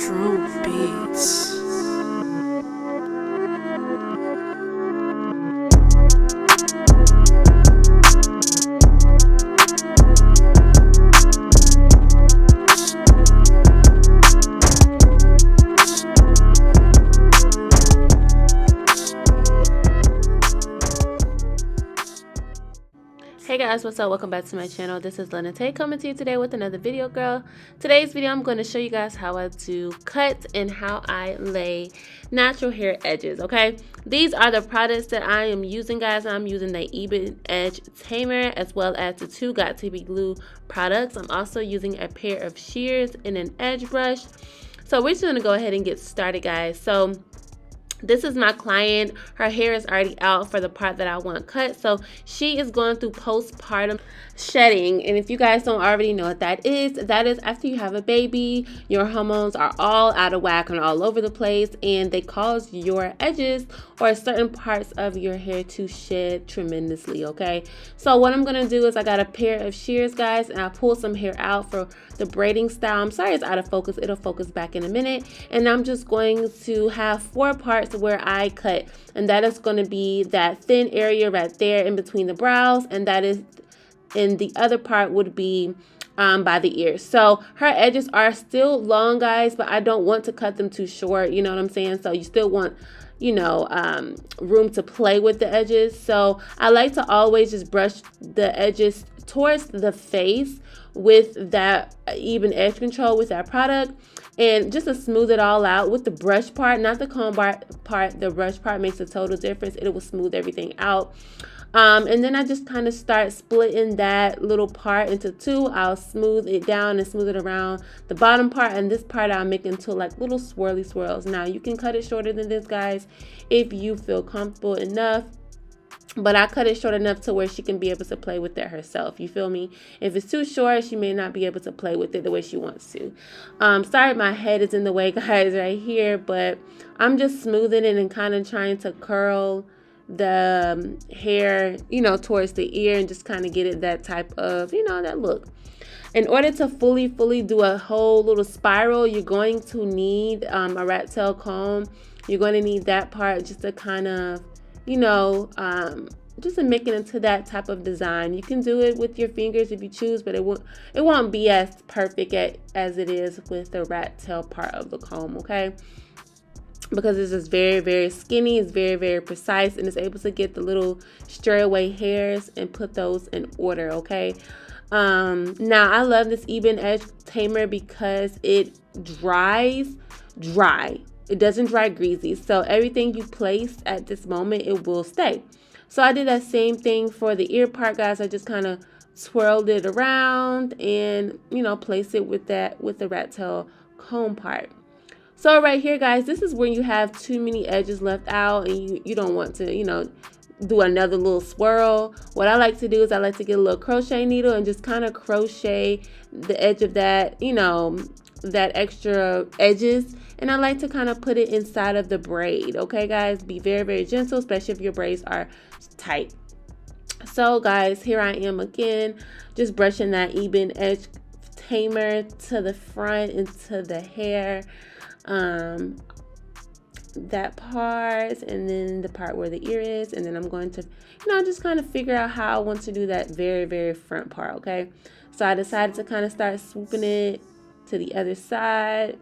True Beats. Hey guys, what's up? Welcome back to my channel. This is Lena Tay coming to you today with another video, girl. Today's video, I'm going to show you guys how I do cut and how I lay natural hair edges, okay? These are the products that I am using, guys. I'm using the Even Edge Tamer as well as the two Got To Be Glue products. I'm also using a pair of shears and an edge brush. So we're just going to go ahead and get started, guys. So this is my client. Her hair is already out for the part that I want cut. So she is going through postpartum shedding. And if you guys don't already know what that is after you have a baby, your hormones are all out of whack and all over the place. And they cause your edges or certain parts of your hair to shed tremendously, okay? So what I'm going to do is I got a pair of shears, guys, and I pulled some hair out for the braiding style. I'm sorry it's out of focus. It'll focus back in a minute. And I'm just going to have 4 parts where I cut, and that is going to be that thin area right there in between the brows, and that is, and the other part would be by the ears. So her edges are still long, guys, but I don't want to cut them too short, you know what I'm saying? So you still want, you know, room to play with the edges. So I like to always just brush the edges towards the face with that even edge control with that product, and just to smooth it all out with the brush part, not the comb part. The brush part makes a total difference. It will smooth everything out. And then I just kind of start splitting that little part into 2. I'll smooth it down and smooth it around the bottom part, and this part I'll make into like little swirly swirls. Now you can cut it shorter than this, guys, if you feel comfortable enough. But I cut it short enough to where she can be able to play with it herself. You feel me? If it's too short, she may not be able to play with it the way she wants to. Sorry, my head is in the way, guys, right here. But I'm just smoothing it and kind of trying to curl the hair, you know, towards the ear and just kind of get it that type of, you know, that look. In order to fully do a whole little spiral, you're going to need a rat tail comb. You're going to need that part just to kind of, you know, just to make it into that type of design. You can do it with your fingers if you choose, but it won't be as perfect as it is with the rat tail part of the comb, okay? Because this is very skinny, it's very precise, and it's able to get the little stray away hairs and put those in order, okay? Now I love this Even Edge Tamer because it dries dry. It doesn't dry greasy, so everything you place at this moment, it will stay. So I did that same thing for the ear part, guys. I just kind of swirled it around and, you know, place it with the rat tail comb part. So right here, guys, this is when you have too many edges left out and you don't want to, you know, do another little swirl. What I like to do is I like to get a little crochet needle and just kind of crochet the edge of that, you know, that extra edges, and I like to kind of put it inside of the braid. Okay, guys, be very gentle, especially if your braids are tight. So guys, here I am again, just brushing that Even Edge Tamer to the front into the hair, that part, and then the part where the ear is, and then I'm going to, you know, just kind of figure out how I want to do that very front part. Okay, so I decided to kind of start swooping it to the other side.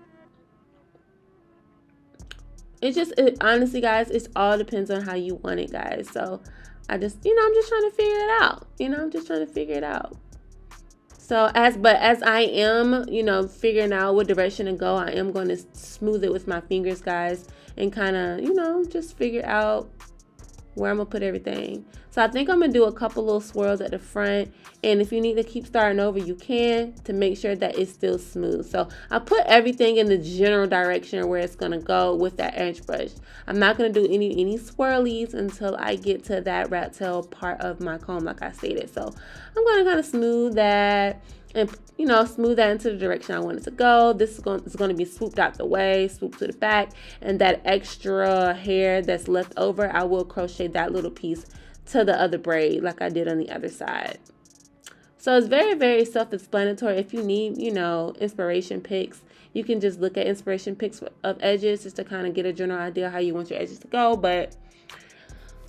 Honestly, guys, it all depends on how you want it, guys. So I just, you know, I'm just trying to figure it out. You know, I'm just trying to figure it out. So as I am, you know, figuring out what direction to go, I am going to smooth it with my fingers, guys, and kind of, you know, just figure out where I'm gonna put everything. So I think I'm gonna do a couple little swirls at the front, and if you need to keep starting over, you can, to make sure that it's still smooth. So I put everything in the general direction where it's gonna go with that edge brush. I'm not gonna do any swirlies until I get to that rat tail part of my comb, like I stated. So I'm gonna kind of smooth that and, you know, smooth that into the direction I want it to go. This is going to be swooped out the way, swooped to the back, and that extra hair that's left over, I will crochet that little piece to the other braid like I did on the other side. So it's very self-explanatory. If you need, you know, inspiration pics, You can just look at inspiration pics of edges just to kind of get a general idea how you want your edges to go. But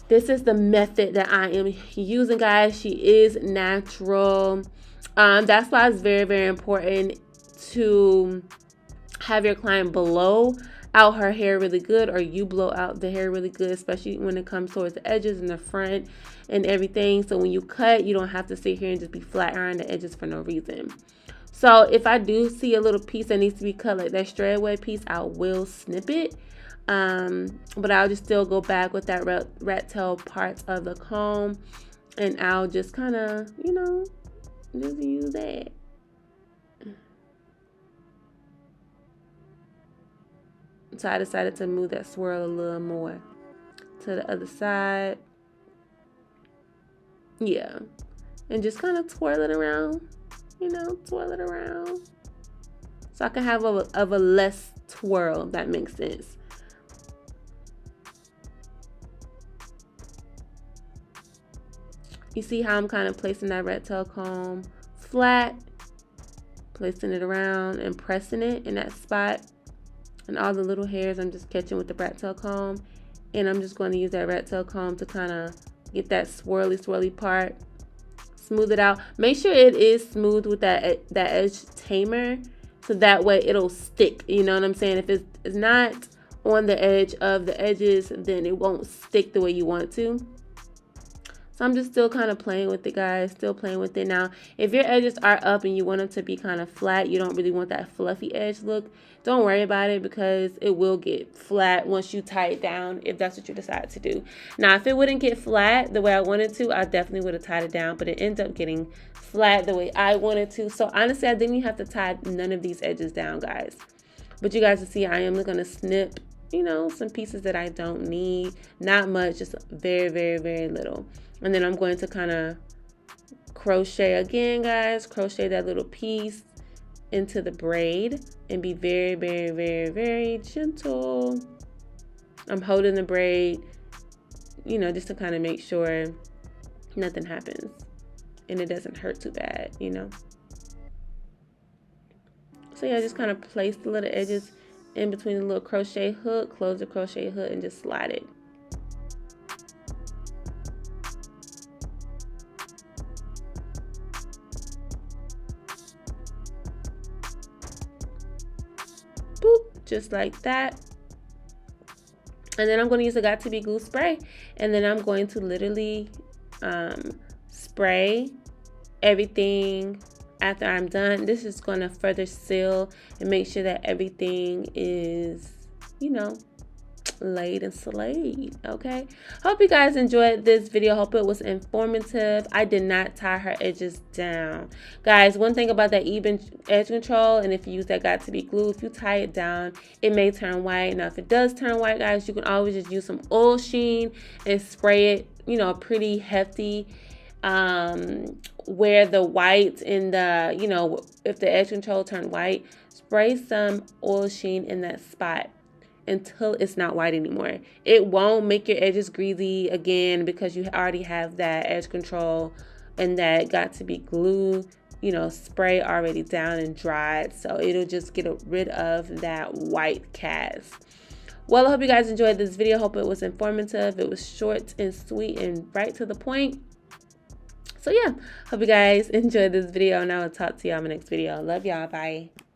this is the method that I am using, guys. She is natural. That's why it's very, very important to have your client blow out her hair really good, or you blow out the hair really good, especially when it comes towards the edges and the front and everything. So when you cut, you don't have to sit here and just be flat around the edges for no reason. So if I do see a little piece that needs to be cut, like that straight away piece, I will snip it. But I'll just still go back with that rat tail part of the comb, and I'll just kind of, you know, just use that. So I decided to move that swirl a little more to the other side. Yeah. And just kind of twirl it around, you know, twirl it around. So I can have a less twirl, if that makes sense. You see how I'm kind of placing that rat tail comb flat, placing it around and pressing it in that spot. And all the little hairs I'm just catching with the rat tail comb. And I'm just going to use that rat tail comb to kind of get that swirly part. Smooth it out. Make sure it is smooth with that edge tamer, so that way it'll stick. You know what I'm saying? If it's not on the edge of the edges, then it won't stick the way you want it to. So I'm just still kind of playing with it, guys. Still playing with it. Now, if your edges are up and you want them to be kind of flat, you don't really want that fluffy edge look, don't worry about it, because it will get flat once you tie it down, if that's what you decide to do. Now, if it wouldn't get flat the way I wanted to, I definitely would have tied it down, but it ended up getting flat the way I wanted to. So honestly, I didn't even have to tie none of these edges down, guys. But you guys will see I am going to snip, you know, some pieces that I don't need. Not much, just very, very, very little. And then I'm going to kind of crochet again, guys. Crochet that little piece into the braid and be very, very, very, very gentle. I'm holding the braid, you know, just to kind of make sure nothing happens and it doesn't hurt too bad, you know. So yeah, just kind of place the little edges in between the little crochet hook, close the crochet hook, and just slide it. Boop, just like that. And then I'm going to use a Got To Be glue spray, and then I'm going to literally spray everything after I'm done. This is going to further seal and make sure that everything is, you know, laid and slayed. Okay, hope you guys enjoyed this video. Hope it was informative. I did not tie her edges down, guys. One thing about that even edge control, and if you use that Got To Be glue, if you tie it down, it may turn white. Now if it does turn white, guys, you can always just use some oil sheen and spray it, you know, pretty hefty, where the white in the, you know, if the edge control turned white, spray some oil sheen in that spot until it's not white anymore. It won't make your edges greasy again, because you already have that edge control and that Got To Be glue, you know, spray already down and dried. So it'll just get rid of that white cast. Well, I hope you guys enjoyed this video. Hope it was informative. It was short and sweet and right to the point. So yeah, hope you guys enjoyed this video, and I will talk to y'all in my next video. Love y'all. Bye.